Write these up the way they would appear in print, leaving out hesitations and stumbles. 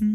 Boo,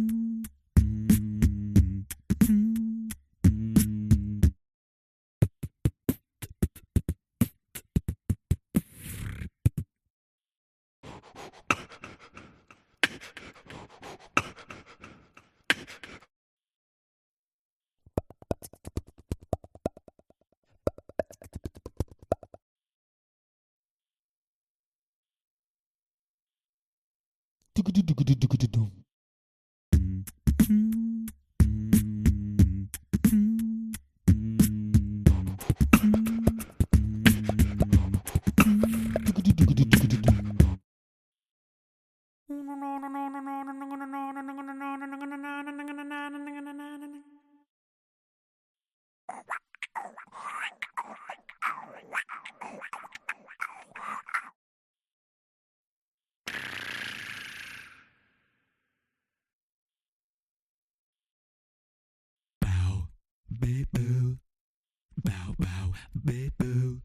bow, bow, boo.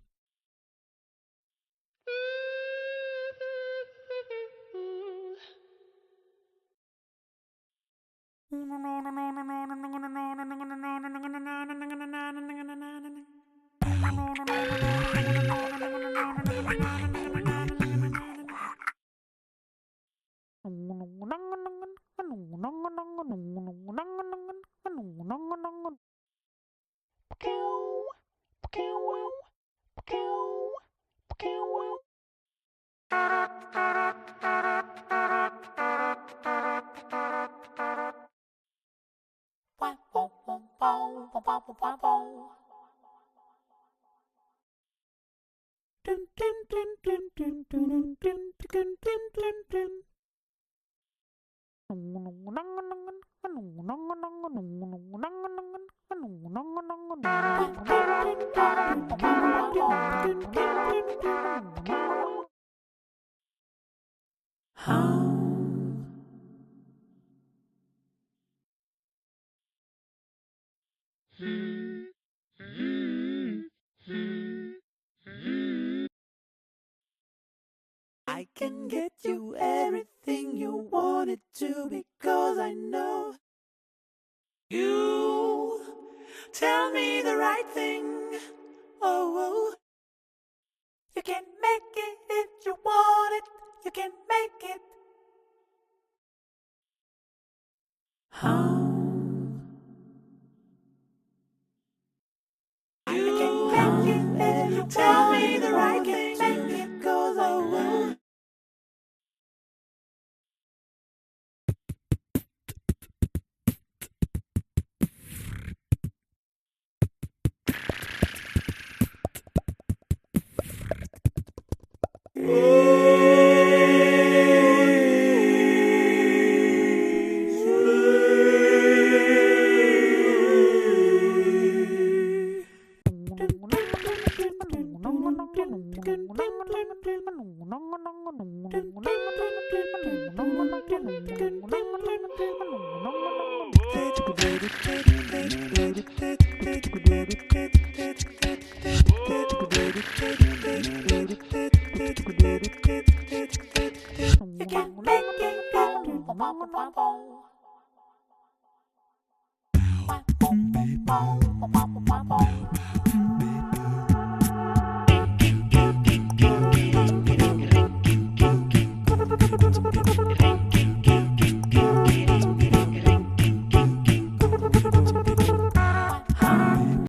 I can get you everything you wanted to because I know you tell me the right thing. Oh, you can make it if you want it. You can make it. You can make it if you tell me the right thing. Make it goes oh. You can make it.